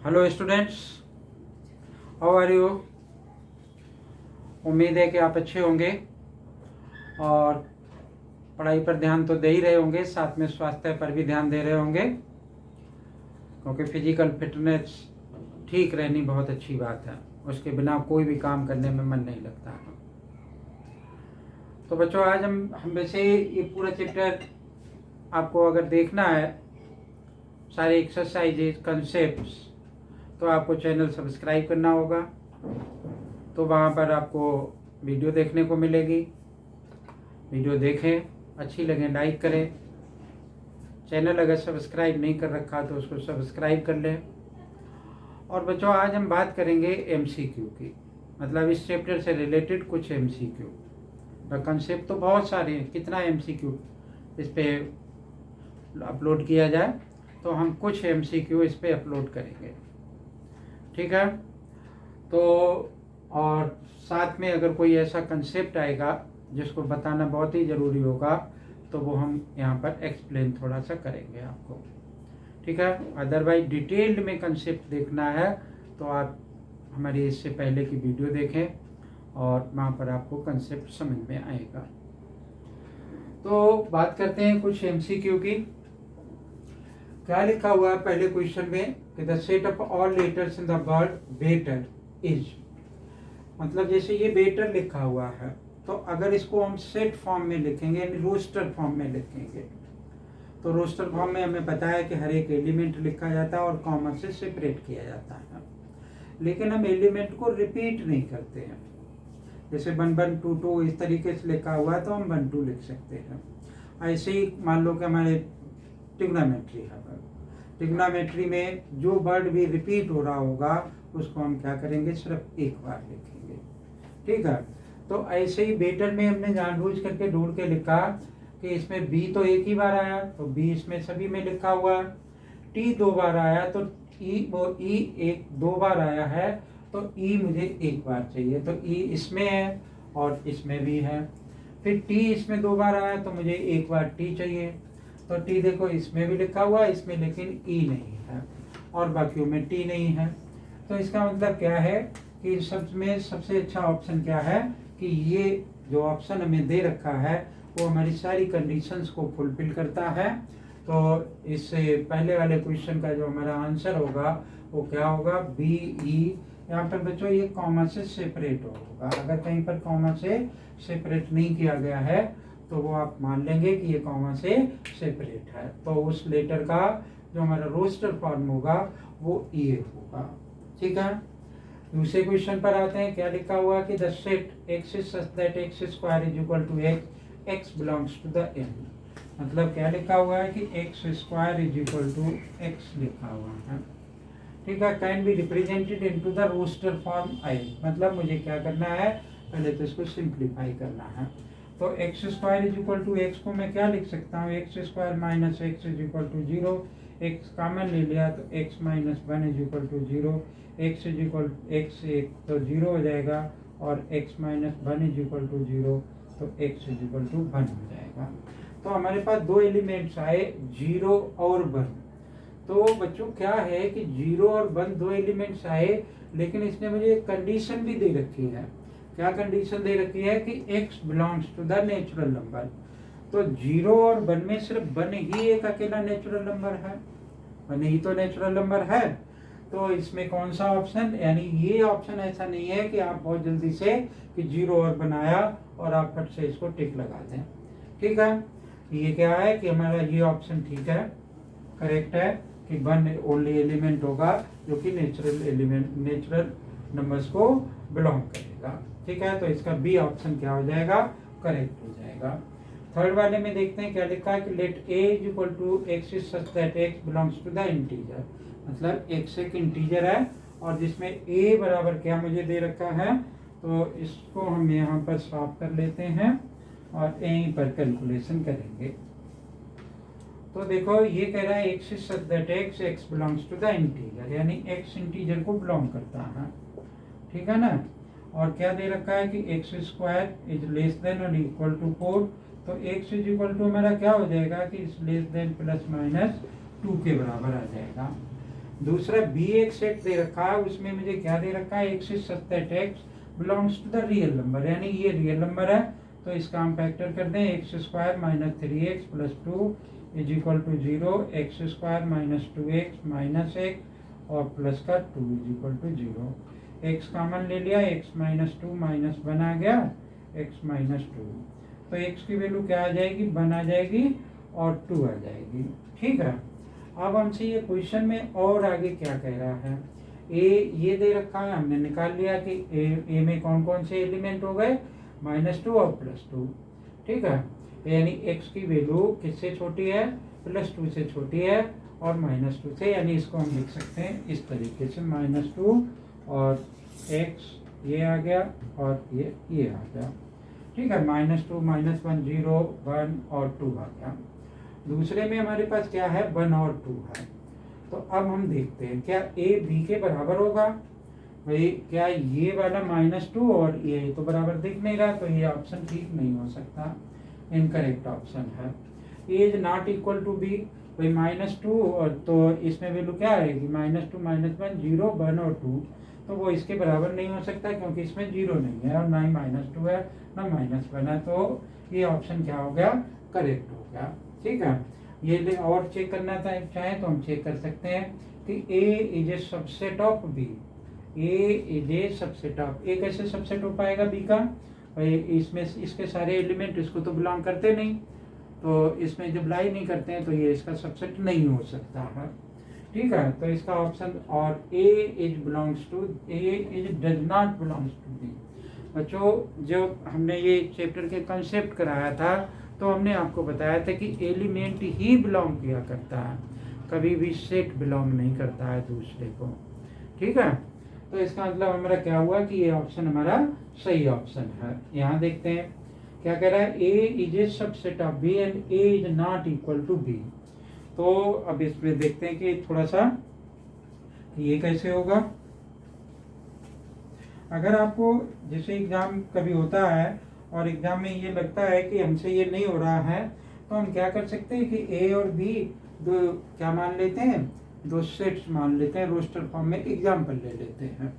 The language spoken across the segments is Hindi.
Hello students, how are you. उम्मीद है कि आप अच्छे होंगे और पढ़ाई पर ध्यान तो दे ही रहे होंगे, साथ में स्वास्थ्य पर भी ध्यान दे रहे होंगे, क्योंकि फिजिकल फिटनेस ठीक रहनी बहुत अच्छी बात है। उसके बिना कोई भी काम करने में मन नहीं लगता है। तो बच्चों, आज हम वैसे ये पूरा चैप्टर आपको अगर देखना है, सारे एक्सरसाइजेज कंसेप्ट्स, तो आपको चैनल सब्सक्राइब करना होगा। तो वहाँ पर आपको वीडियो देखने को मिलेगी। वीडियो देखें, अच्छी लगे लाइक करें। चैनल अगर सब्सक्राइब नहीं कर रखा तो उसको सब्सक्राइब कर लें। और बच्चों, आज हम बात करेंगे एमसीक्यू की, मतलब इस चैप्टर से रिलेटेड कुछ एमसीक्यू। कंसेप्ट तो बहुत सारे हैं, कितना एमसीक्यू इस पर अपलोड किया जाए, तो हम कुछ एमसीक्यू इस पर अपलोड करेंगे, ठीक है। तो और साथ में अगर कोई ऐसा कंसेप्ट आएगा जिसको बताना बहुत ही ज़रूरी होगा, तो वो हम यहाँ पर एक्सप्लेन थोड़ा सा करेंगे आपको, ठीक है। अदरवाइज डिटेल्ड में कंसेप्ट देखना है तो आप हमारी इससे पहले की वीडियो देखें और वहाँ पर आपको कंसेप्ट समझ में आएगा। तो बात करते हैं कुछ एमसीक्यू की। क्या लिखा हुआ है पहले क्वेश्चन में कि the set of all letters in the word waiter is, मतलब जैसे ये वेटर लिखा हुआ है, तो अगर इसको हम सेट फॉर्म में लिखेंगे, रोस्टर फॉर्म में लिखेंगे, तो रोस्टर फॉर्म में हमें बताया कि हर एक एलिमेंट लिखा जाता है और कॉमा से सेपरेट किया जाता है। लेकिन हम एलिमेंट को रिपीट नहीं करते हैं। जैसे 1 1 2 2 इस तरीके से लिखा हुआ है तो हम 1 2 लिख सकते हैं। ऐसे ही मान लो कि हमारे ट्रिग्नोमेट्री है, ट्रिग्नोमेट्री में जो वर्ड भी रिपीट हो रहा होगा उसको हम क्या करेंगे, सिर्फ एक बार लिखेंगे, ठीक है। तो ऐसे ही वेटर में हमने जानबूझ करके ढूंढ के लिखा कि इसमें बी तो एक ही बार आया, तो बी इसमें सभी में लिखा हुआ। टी 2 बार आया, तो ई एक 2 बार आया है, तो ई मुझे एक बार चाहिए, तो ई इसमें है और इसमें भी है। फिर टी इसमें 2 बार आया, तो मुझे एक बार टी चाहिए, तो टी देखो इसमें भी लिखा हुआ है, इसमें लेकिन ई नहीं है और बाकियों में टी नहीं है। तो इसका मतलब क्या है कि इन सब में सबसे अच्छा ऑप्शन क्या है कि ये जो ऑप्शन हमें दे रखा है वो हमारी सारी कंडीशंस को फुलफिल करता है। तो इससे पहले वाले क्वेश्चन का जो हमारा आंसर होगा वो क्या होगा, बी ई। यहाँ पर बच्चों ये कॉमा से सेपरेट होगा, अगर कहीं पर कॉमा से सेपरेट नहीं किया गया है तो वो आप मान लेंगे कि ये कॉमा से सेपरेट है, तो उस लेटर का जो हमारा रोस्टर फॉर्म होगा वो ये होगा, ठीक है। दूसरे क्वेश्चन पर आते हैं। क्या लिखा हुआ कि the set X is such that X square is equal to X, X belongs to the N. मतलब क्या लिखा हुआ है कि X square is equal to X लिखा हुआ है, ठीक है। Can be represented into the roster form I, मतलब मुझे क्या करना है, पहले तो इसको सिंप्लीफाई करना है। तो x square is equal to x को मैं क्या लिख सकता हूँ, x square minus x is equal to 0। X common ले लिया तो x minus 1 is equal to 0। X is equal x एक तो 0 हो जाएगा और x minus 1 is equal to 0, तो एक्स इज इक्वल टू 1 हो जाएगा। तो हमारे पास दो एलिमेंट्स आए, 0 और 1। तो बच्चों क्या है कि 0 और 1 दो एलिमेंट्स आए, लेकिन इसने मुझे एक कंडीशन भी दे रखी है। क्या कंडीशन दे रखी है कि x belongs to the natural number. तो 0 और 1 में सिर्फ 1 ही एक अकेला नेचुरल नंबर है, 1 ही तो नेचुरल नंबर है। तो इसमें कौन सा ऑप्शन, यानी ये ऑप्शन ऐसा नहीं है कि आप बहुत जल्दी से कि 0 और बनाया और आप फट से इसको टिक लगा दें, ठीक है। ये क्या है कि हमारा ये ऑप्शन ठीक है, करेक्ट है कि 1 ओनली एलिमेंट होगा जो कि नेचुरल नंबर्स को बिलोंग करेगा, ठीक है। तो इसका बी ऑप्शन क्या हो जाएगा, करेक्ट हो जाएगा। थर्ड वाले में देखते हैं क्या लिखा है कि let a is equal to x is such that x belongs to the integer, मतलब x एक इंटीजर है और जिसमें a बराबर क्या मुझे दे रखा है, तो इसको हम यहाँ पर सॉल्व कर लेते हैं और यहीं पर कैलकुलेशन करेंगे। तो देखो ये कह रहा है x is such that x belongs to the integer, यानी x इंटीजर को बिलोंग करता है, ठीक है ना। और क्या दे रखा है कि X square is less then और इक्वल टू 4, तो एक्स इज इक्वल टू हमारा क्या हो जाएगा कि is less then plus minus 2 के बराबर आ जाएगा। दूसरा बी एक सेट दे रखा है, उसमें मुझे क्या दे रखा है, x is such that x belongs to the real number, यानी ये रियल नंबर है। तो इसका हम फैक्टर करते हैं, x square minus 3x plus 2 is equal to 0, x square minus 2x minus 1 और प्लस का 2 is equal to 0। x common ले लिया, x माइनस 2 माइनस 1 आ गया, x माइनस 2। तो x की वैल्यू क्या आ जाएगी, 1 आ जाएगी और 2 आ जाएगी। ठीक है, अब हमसे ये क्वेश्चन में और आगे क्या कह रहा है, ए ये दे रखा है, हमने निकाल लिया कि ए में कौन कौन से एलिमेंट हो गए, -2 और +2। ठीक है, यानी x की वैल्यू किससे छोटी है, +2 से छोटी है और -2 से, यानी इसको हम लिख सकते हैं इस तरीके से, -2 और x ये आ गया और ये आ गया। ठीक है, -2 -1 0 1 और 2 आ गया। दूसरे में हमारे पास क्या है, 1 और 2 है। तो अब हम देखते हैं क्या a b के बराबर होगा। भाई क्या ये वाला -2 और ये तो बराबर दिख नहीं रहा, तो ये ऑप्शन ठीक नहीं हो सकता, इनकरेक्ट ऑप्शन है। a is not equal to b, भाई -2 और तो इसमें वैल्यू क्या आएगी, -2 -1 0 1 और 2, तो वो इसके बराबर नहीं हो सकता क्योंकि इसमें 0 नहीं है और ना ही -2 है ना -1 है, तो ये ऑप्शन क्या हो गया, करेक्ट हो गया। ठीक है, ये और चेक करना चाहे तो हम चेक कर सकते हैं कि A is a subset of B, A is a subset of, A कैसे सबसेट हो पाएगा B का, भाई इसमें इसके सारे एलिमेंट इसको तो बिलोंग करते नहीं, तो इसमें जब लाई नहीं करते हैं तो ये इसका सबसेट नहीं हो सकता है। ठीक है, तो इसका ऑप्शन, और A is belongs to, A is does not belongs to B। बच्चों जो हमने ये चैप्टर के कंसेप्ट कराया था तो हमने आपको बताया था कि एलिमेंट ही बिलोंग किया करता है, कभी भी सेट बिलोंग नहीं करता है दूसरे को। ठीक है, तो इसका मतलब हमारा क्या हुआ कि ये ऑप्शन हमारा सही ऑप्शन है। यहाँ देखते हैं क्या कह रहा है, A is a subset of B and A is not equal to B. तो अब इसमें देखते हैं कि थोड़ा सा ये कैसे होगा। अगर आपको जैसे एग्जाम कभी होता है और एग्जाम में ये लगता है कि हमसे ये नहीं हो रहा है, तो हम क्या कर सकते हैं कि ए और बी दो क्या मान लेते हैं, दो सेट्स मान लेते हैं, रोस्टर फॉर्म में एग्जाम्पल ले लेते हैं।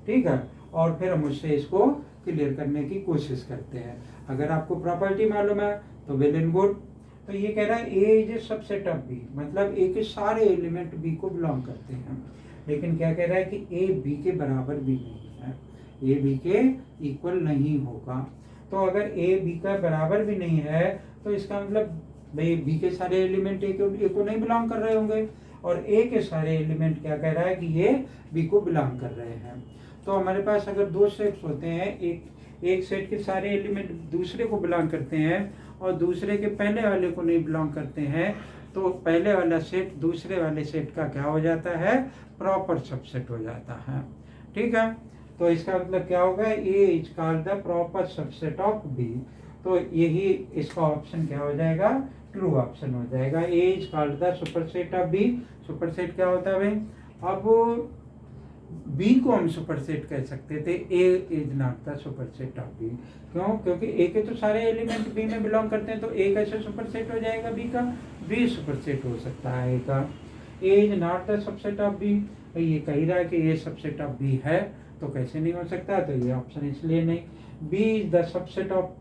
ठीक है, और फिर हम उससे इसको क्लियर करने की कोशिश करते हैं। अगर आपको प्रॉपर्टी मालूम है तो वेल एंड गुड। तो ये कह रहा है A is a subset of B, मतलब ए के सारे एलिमेंट बी को बिलोंग करते हैं, लेकिन क्या कह रहा है कि ए बी के बराबर भी नहीं है, ए बी के इक्वल नहीं होगा। तो अगर ए बी का बराबर भी नहीं है तो इसका मतलब भाई बी के सारे एलिमेंट ए को नहीं बिलोंग कर रहे होंगे, और ए के सारे एलिमेंट क्या कह रहा है कि ये बी को बिलोंग कर रहे हैं। तो हमारे पास अगर दो सेट्स होते हैं, एक सेट के सारे एलिमेंट दूसरे को बिलोंग करते हैं और दूसरे के पहले वाले को नहीं बिलोंग करते हैं, तो पहले वाला सेट दूसरे वाले सेट का क्या हो जाता है, प्रॉपर सबसेट हो जाता है। ठीक है, तो इसका मतलब क्या होगा, A is called the proper subset of B. तो यही इसका ऑप्शन क्या हो जाएगा, ट्रू ऑप्शन हो जाएगा। A is called the superset of B. Superset क्या होता है भाई, अब बी को हम सुपरसेट कह सकते थे, A is not the superset of B. क्यों, क्योंकि ए के तो सारे एलिमेंट बी में बिलोंग करते हैं, तो ए कैसे सुपरसेट हो जाएगा बी का, बी सुपरसेट हो सकता है ए का। A is not the subset of B, ये कह रहा है कि ये सबसेट ऑफ बी है, तो कैसे नहीं हो सकता, तो ये ऑप्शन इसलिए नहीं। B is the subset of,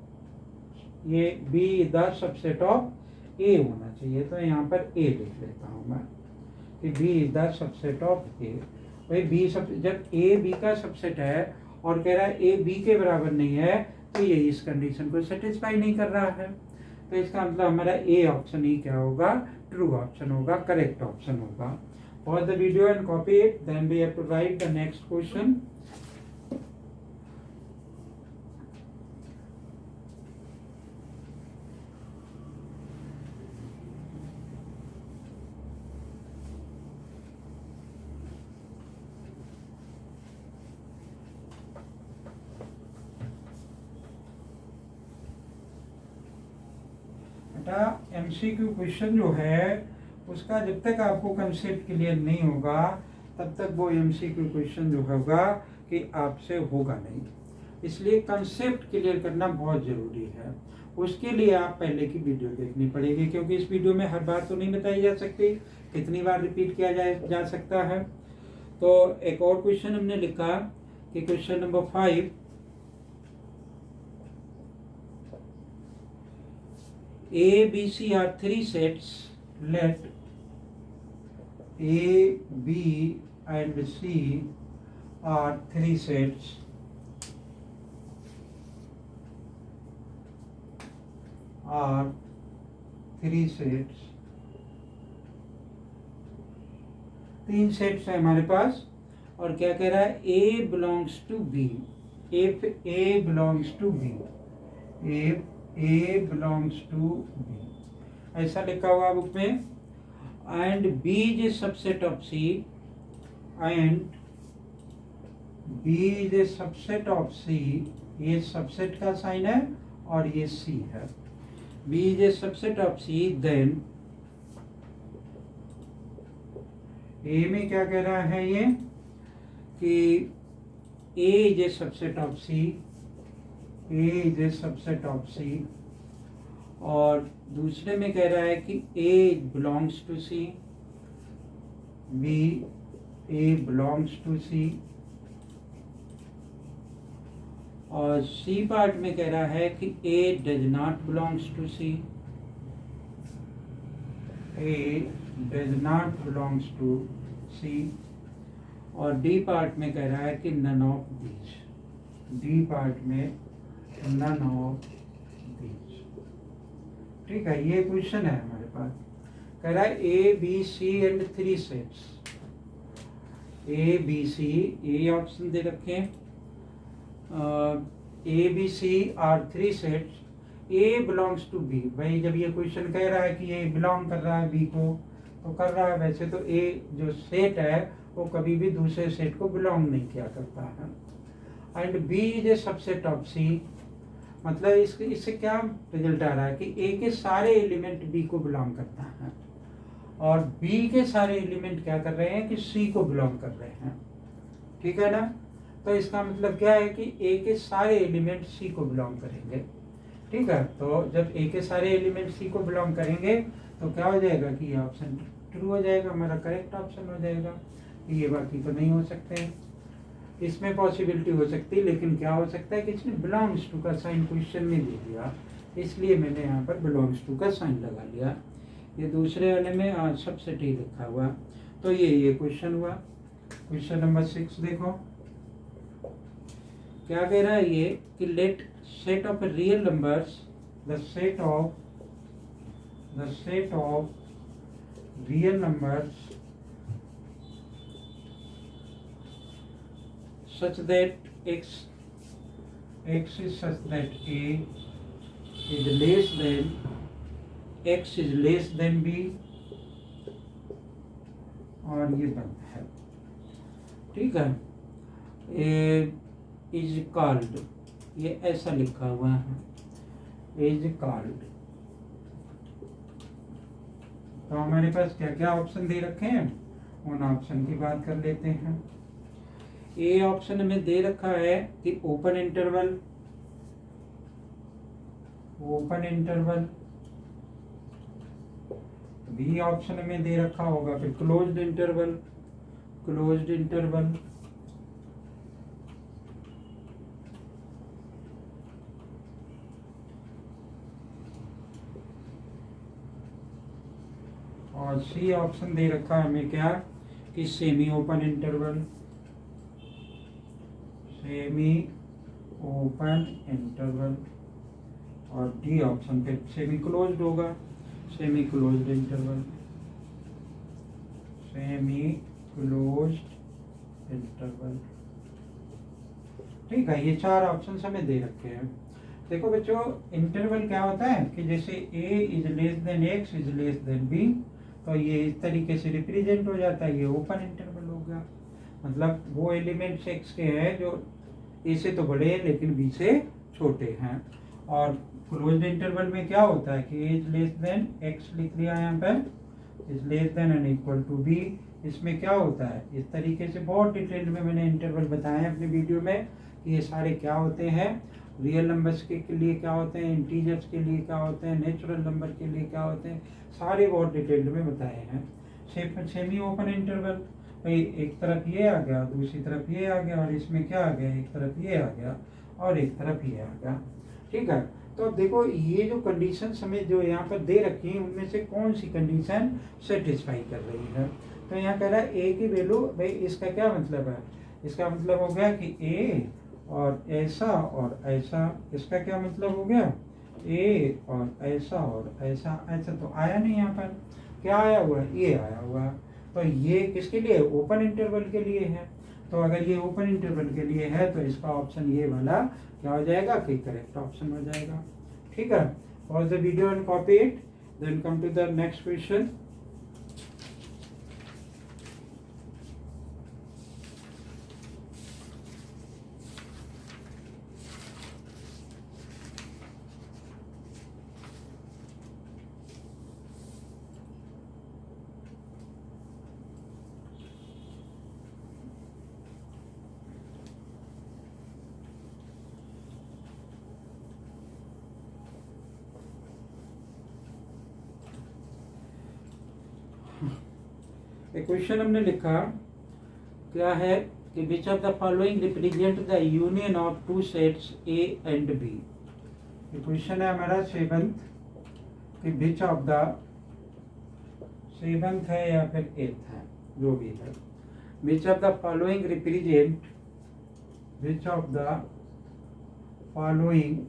ये B is the subset of A होना चाहिए, तो यहाँ पर ए लिख लेता हूँ मैं कि B is the subset of A. भाई बी सब, जब ए बी का सबसेट है और कह रहा है ए बी के बराबर नहीं है, तो ये इस कंडीशन को सेटिस्फाई नहीं कर रहा है। तो इसका मतलब हमारा ए ऑप्शन ही क्या होगा, ट्रू ऑप्शन होगा, करेक्ट ऑप्शन होगा। Pause the video and copy it, then we have to write the next question. बेटा एमसीक्यू क्वेश्चन जो है उसका जब तक आपको कंसेप्ट क्लियर नहीं होगा तब तक वो एमसीक्यू क्वेश्चन जो होगा कि आपसे होगा नहीं। इसलिए कंसेप्ट क्लियर करना बहुत ज़रूरी है। उसके लिए आप पहले की वीडियो देखनी पड़ेगी, क्योंकि इस वीडियो में हर बात तो नहीं बताई जा सकती, कितनी बार रिपीट किया जा सकता है। तो एक और क्वेश्चन हमने लिखा कि question number 5, A, B, C are three sets. Let A, B and C are three sets. Are three sets. तीन सेट्स है हमारे पास और क्या कह रहा है, A belongs to B. If A belongs to B. If A belongs to B. ऐसा लिखा हुआ बुक में. And B is a subset of C. And B is a subset of C. ये सबसेट का साइन है और ये C है. B is a subset of C. Then A में क्या कह रहा है ये कि A is a subset of C. A is a subset of C. और दूसरे में कह रहा है कि A belongs to C. B, A belongs to C. और C पार्ट में कह रहा है कि A does not belongs to C. A does not belongs to C. और D पार्ट में कह रहा है कि none of these. D part में none of these. ठीक है, ये क्वेश्चन है हमारे पास. कह रहा है A, B, C and three sets. A, B, C, ये ऑप्शन दे रखे हैं. A, B, C are three sets. A belongs to B. भाई जब ये क्वेश्चन कह रहा है कि A बिलोंग कर रहा है B को, तो कर रहा है. वैसे तो A जो सेट है वो कभी भी दूसरे सेट को बिलोंग नहीं किया करता है. And B is a subset of C. मतलब इससे क्या रिजल्ट आ रहा है कि A के सारे एलिमेंट B को बिलोंग करता है और B के सारे एलिमेंट क्या कर रहे हैं कि C को बिलोंग कर रहे हैं. ठीक है ना. तो इसका मतलब क्या है कि A के सारे एलिमेंट C को बिलोंग करेंगे. ठीक है, तो जब A के सारे एलिमेंट C को बिलोंग करेंगे तो क्या हो जाएगा कि ये ऑप्शन ट्रू हो जाएगा, हमारा करेक्ट ऑप्शन हो जाएगा. ये बाकी तो नहीं हो सकते हैं. इसमें पॉसिबिलिटी हो सकती है, लेकिन क्या हो सकता है कि इसने बिलोंग्स टू का साइन क्वेश्चन में दे दिया, इसलिए मैंने यहाँ पर बिलोंग्स टू का साइन लगा लिया. ये दूसरे वाले में सबसेट ही लिखा हुआ. तो ये क्वेश्चन हुआ. क्वेश्चन नंबर 6 देखो क्या कह रहा है ये कि let set of real numbers, the set of real numbers such that x is such that A is less than x is less than B. और ये बंद है. ठीक है. A is called, ये ऐसा लिखा हुआ है, is called. तो हमारे पास क्या क्या ऑप्शन दे रखे हैं, उन ऑप्शन की बात कर लेते हैं. ए ऑप्शन में दे रखा है कि ओपन इंटरवल. बी ऑप्शन में दे रखा होगा फिर क्लोज्ड इंटरवल. और सी ऑप्शन दे रखा है हमें क्या कि सेमी ओपन इंटरवल. और डी ऑप्शन पे सेमी क्लोज्ड होगा. Semi closed interval. ठीक है, ये चार ऑप्शन हमें दे रखे हैं. देखो बच्चों, इंटरवल क्या होता है कि जैसे A is less than X is less then B, तो ये इस तरीके से रिप्रेजेंट हो जाता है. ये ओपन इंटरवल हो गया. मतलब वो एलिमेंट्स X के हैं जो A से तो बड़े हैं लेकिन B से छोटे हैं. और क्लोज्ड इंटरवल में क्या होता है कि A is less than X लिख लिया यहाँ पर, is less than and equal to B. इसमें क्या होता है, इस तरीके से बहुत डिटेल में मैंने इंटरवल बताए हैं अपने वीडियो में कि ये सारे क्या होते हैं. रियल नंबर्स के लिए क्या होते हैं, इंटीजर्स के लिए क्या होते हैं, नेचुरल नंबर के लिए क्या होते हैं, सारे बहुत डिटेल में बताए हैं. सेमी ओपन इंटरवल भाई एक तरफ ये आ गया, दूसरी तरफ ये आ गया, और इसमें क्या आ गया, एक तरफ ये आ गया और एक तरफ ये आ गया। ठीक है, तो अब देखो ये जो कंडीशन हमें जो यहाँ पर दे रखी है उनमें से कौन सी कंडीशन सेटिस्फाई कर रही है। तो यहाँ कह रहा है ए की वैल्यू, भाई इसका क्या मतलब है, इसका मतलब हो गया कि ए और ऐसा और ऐसा, इसका क्या मतलब हो गया, ए और ऐसा और ऐसा। ऐसा तो आया नहीं, यहाँ पर क्या आया हुआ है, ये आया हुआ है। तो ये किसके लिए, ओपन इंटरवल के लिए है। तो अगर ये ओपन इंटरवल के लिए है तो इसका ऑप्शन ये वाला क्या हो जाएगा कि करेक्ट ऑप्शन हो जाएगा। ठीक है, pause the video and copy it, then come to the next question. Question हमने लिखा क्या है कि which of the following represent the union of two sets A and B. Question है हमारा सेवंथ कि विच ऑफ द, सेवंथ है या फिर एथ है, जो भी है, विच of the following represent, which of the following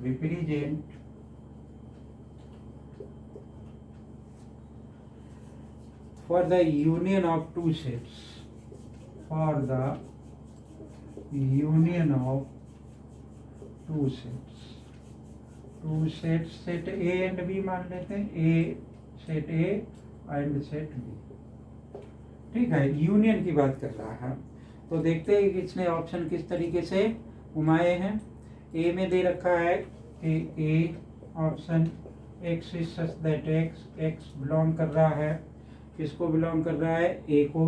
represent for the union of two sets, for the union of two sets, two sets, set A and B मान लेते हैं, A set A and set B। ठीक है, यूनियन की बात कर रहा है। तो देखते हैं कि इसने ऑप्शन किस तरीके से घुमाए हैं। ए में दे रखा है कि A option x is such that x belong कर रहा है, किसको बिलोंग कर रहा है, ए को,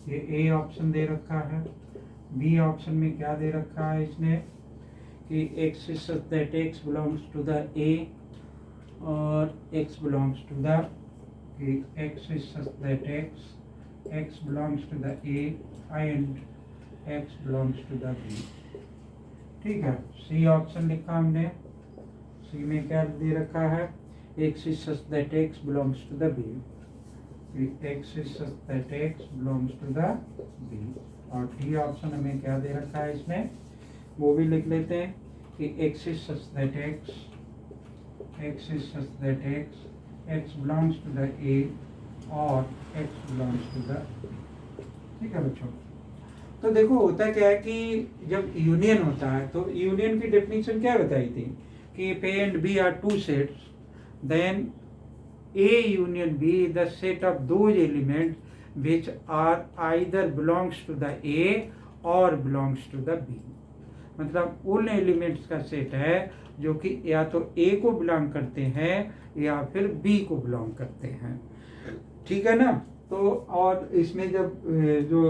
ये ए ऑप्शन दे रखा है। बी ऑप्शन में क्या दे रखा है इसने कि X is such that x belongs to the A, और X belongs to the, X is such that x belongs to the A and x belongs to the B. ठीक है, सी ऑप्शन लिखा हमने, सी में क्या दे रखा है, x is such that x belongs to the B, x is such that x belongs to the B। और डी ऑप्शन हमें क्या दे रखा है इसमें, वो भी लिख लेते हैं कि x is such that x is such that x belongs to the A और x belongs to the B। ठीक है बच्चों, तो देखो होता क्या है कि जब यूनियन होता है तो यूनियन की डेफिनेशन क्या बताई थी कि if A and B are two sets then A union B is the set of those elements which are either belongs to the A or belongs to the B। मतलब उन एलिमेंट्स का सेट है जो कि या तो A को बिलोंग करते हैं या फिर B को बिलोंग करते हैं। ठीक है ना, तो और इसमें जब जो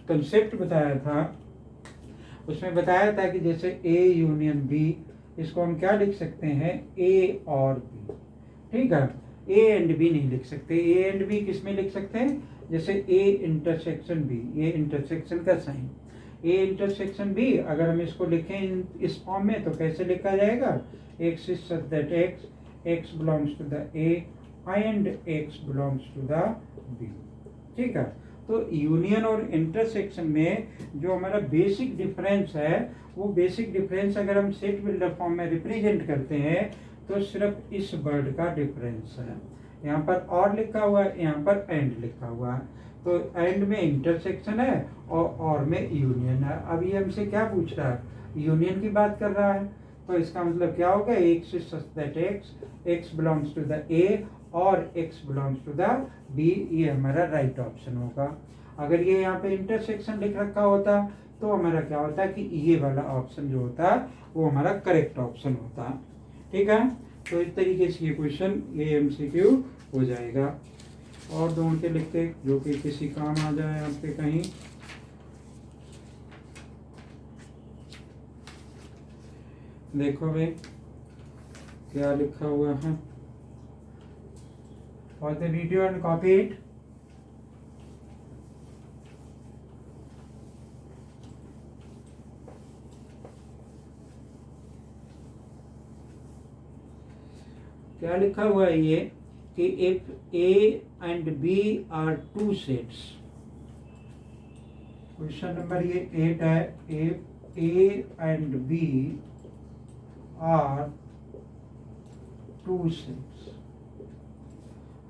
कंसेप्ट बताया था उसमें बताया था कि जैसे A यूनियन B, इसको हम क्या लिख सकते हैं, A और B। ठीक है, ए एंड बी नहीं लिख सकते, ए एंड बी किस में लिख सकते हैं, जैसे ए इंटरसेक्शन बी, ये इंटरसेक्शन का साइन, ए इंटरसेक्शन बी अगर हम इसको लिखें इस फॉर्म में तो कैसे लिखा जाएगा, x is such that x belongs to the A and x belongs to the B. ठीक है, तो यूनियन और इंटरसेक्शन में जो हमारा बेसिक डिफरेंस है वो बेसिक डिफरेंस अगर हम सेट बिल्डर फॉर्म में रिप्रेजेंट करते हैं तो सिर्फ इस वर्ड का डिफरेंस है। यहाँ पर और लिखा हुआ है, यहाँ पर एंड लिखा हुआ है, तो एंड में इंटरसेक्शन है और में यूनियन है। अब ये हमसे क्या पूछ रहा है, यूनियन की बात कर रहा है, तो इसका मतलब क्या होगा, X is such that x belongs to the A और X belongs to the B, ये हमारा राइट ऑप्शन होगा। अगर ये यहाँ पे इंटरसेक्शन लिख रखा होता तो हमारा क्या होता कि ये वाला ऑप्शन जो होता वो हमारा करेक्ट ऑप्शन होता। ठीक है, तो इस तरीके से ये क्वेश्चन ये MCQ हो जाएगा। और ढूंढ के लिखते जो कि किसी काम आ जाए आपके कहीं। देखो भाई क्या लिखा हुआ है, pause the video and copy it, क्या लिखा हुआ है ये कि if A and B are two sets, question number ये 8 है, if A and B are two sets,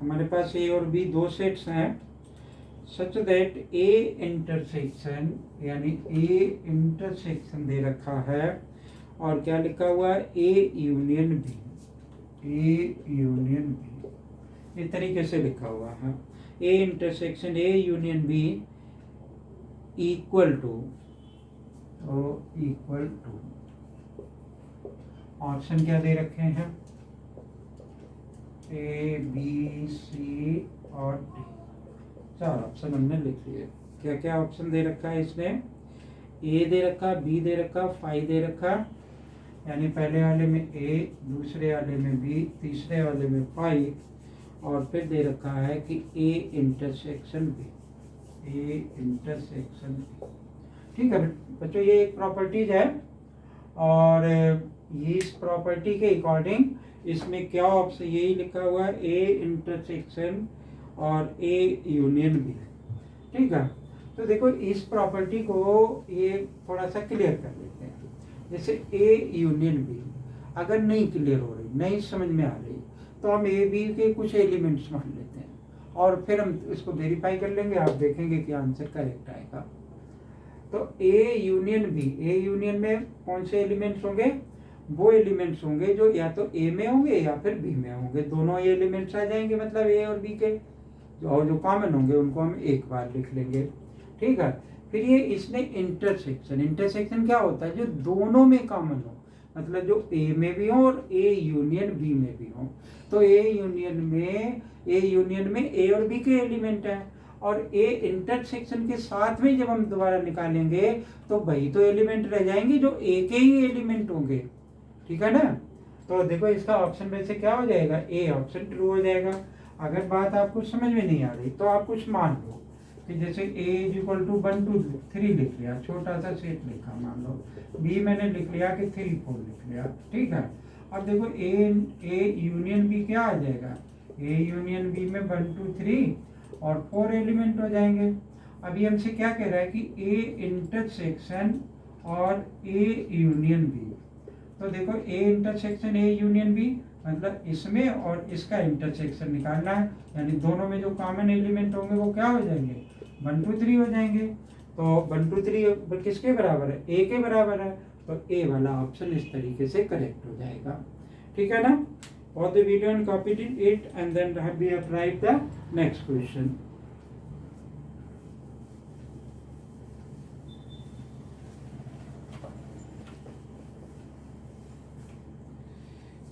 हमारे पास ए और बी दो सेट्स हैं, सच दैट ए इंटरसेक्शन, यानी ए इंटरसेक्शन दे रखा है और क्या लिखा हुआ है A union B, A union B, इस तरीके से लिखा हुआ है, A intersection A union B equal to, equal to, option क्या दे रखे हैं ए बी सी और डी, चार ऑप्शन हमने लिख लिए। क्या क्या ऑप्शन दे रखा है इसने, ए दे रखा, बी दे रखा, फाइव दे रखा, यानी पहले वाले में ए, दूसरे वाले में बी, तीसरे वाले में फाइव, और फिर दे रखा है कि A intersection B, A intersection B. ठीक है बच्चों, ये एक प्रॉपर्टीज है और ये इस प्रॉपर्टी के अकॉर्डिंग इसमें क्या ऑप्शन यही लिखा हुआ है ए इंटरसेक्शन और ए यूनियन बी। ठीक है, तो देखो इस प्रॉपर्टी को ये थोड़ा सा क्लियर कर लेते हैं। जैसे ए यूनियन बी अगर नहीं क्लियर हो रही, नहीं समझ में आ रही, तो हम ए बी के कुछ एलिमेंट्स मान लेते हैं और फिर हम इसको वेरीफाई कर लेंगे, आप देखेंगे कि आंसर करेक्ट आएगा। तो A union B, A union में कौन से एलिमेंट्स होंगे, वो एलिमेंट्स होंगे जो या तो ए में होंगे या फिर बी में होंगे, दोनों एलिमेंट्स आ जाएंगे, मतलब ए और बी के, और जो कॉमन होंगे उनको हम एक बार लिख लेंगे। ठीक है, फिर ये इसने इंटरसेक्शन, इंटरसेक्शन क्या होता है, जो दोनों में कॉमन हो, मतलब जो ए में भी हो और ए यूनियन बी में भी हो। तो ए यूनियन में ए और बी के एलिमेंट है, और ए इंटरसेक्शन के साथ में जब हम दोबारा निकालेंगे तो वही तो एलिमेंट रह जाएंगे जो ए के ही एलिमेंट होंगे। ठीक है ना, तो देखो इसका ऑप्शन में से क्या हो जाएगा, ए ऑप्शन ट्रू हो जाएगा। अगर बात आपको समझ में नहीं आ रही तो आप कुछ मान लो कि जैसे ए इज इक्वल टू 1 2 3 लिख लिया, छोटा सा सेट लिखा मान लो, बी मैंने लिख लिया कि 3 4 लिख लिया। ठीक है, अब देखो ए यूनियन बी क्या आ जाएगा, ए यूनियन बी में 1 2 3 और 4 एलिमेंट हो जाएंगे। अभी हमसे क्या कह रहा है कि ए इंटरसेक्शन और ए यूनियन बी, तो देखो A intersection A union B मतलब इसमें और इसका इंटरसेक्शन निकालना है, यानी दोनों में जो कॉमन एलिमेंट होंगे वो क्या हो जाएंगे, 1 2 3 हो जाएंगे। तो 1 2 3 किसके बराबर है, ए के बराबर है, तो ए वाला ऑप्शन इस तरीके से करेक्ट हो जाएगा। ठीक है ना, और the video and copied it and then we have write the next question.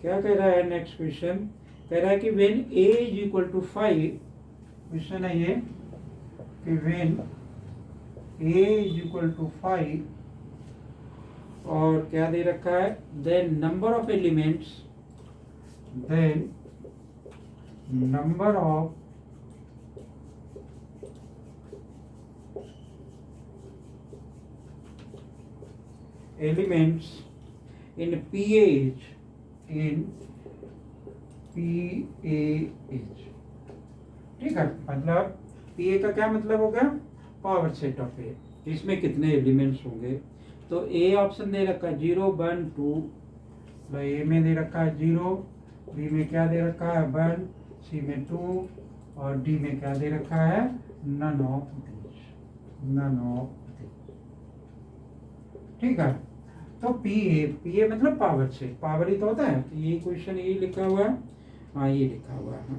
क्या कह रहा है नेक्स्ट क्वेश्चन, कह रहा है कि when a is equal to 5, question है ये कि when a is equal to 5 और क्या दे रखा है, then number of elements, then number of elements in PAH, in PAH। ठीक है, मतलब PA का क्या मतलब हो गया, पावर सेट ऑफ ए, इसमें कितने एलिमेंट्स होंगे। तो ए ऑप्शन दे रखा है 0 1 2, तो ए में दे रखा है 0, बी में क्या दे रखा है 1, सी में 2 और डी में क्या दे रखा है none of this, none of this. ठीक है, तो पीए मतलब पावर से, पावर ही तो होता है, तो ये क्वेश्चन यही लिखा हुआ है, हाँ ये लिखा हुआ है।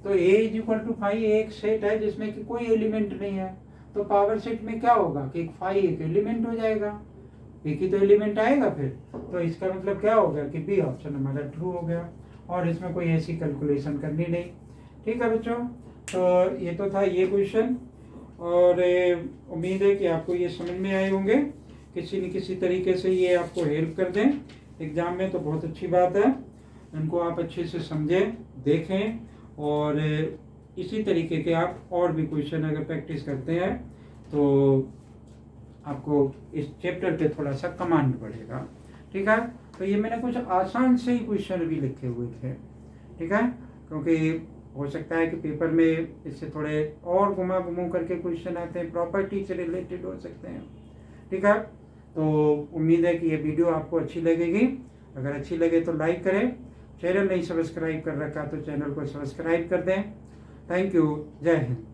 तो ए इज इक्वल टू 5 एक सेट है जिसमें कि कोई एलिमेंट नहीं है, तो पावर सेट में क्या होगा कि 5 एक एलिमेंट हो जाएगा, एक ही तो एलिमेंट आएगा फिर, तो इसका मतलब क्या हो गया कि बी ऑप्शन हमारा ट्रू हो गया और इसमें कोई ऐसी कैलकुलेशन करनी नहीं। ठीक है बच्चों, तो ये तो था ये क्वेश्चन, और उम्मीद है कि आपको ये समझ में आए होंगे, किसी न किसी तरीके से ये आपको हेल्प कर दें एग्ज़ाम में, तो बहुत अच्छी बात है। इनको आप अच्छे से समझें, देखें, और इसी तरीके के आप और भी क्वेश्चन अगर प्रैक्टिस करते हैं तो आपको इस चैप्टर पे थोड़ा सा कमांड बढ़ेगा। ठीक है, तो ये मैंने कुछ आसान से ही क्वेश्चन भी लिखे हुए थे, ठीक है, क्योंकि हो सकता है कि पेपर में इससे थोड़े और घुमा घुमू करके क्वेश्चन आते हैं, प्रॉपर्टी से रिलेटेड हो सकते हैं। ठीक है, तो उम्मीद है कि ये वीडियो आपको अच्छी लगेगी। अगर अच्छी लगे तो लाइक करें, चैनल नहीं सब्सक्राइब कर रखा तो चैनल को सब्सक्राइब कर दें। थैंक यू, जय हिंद।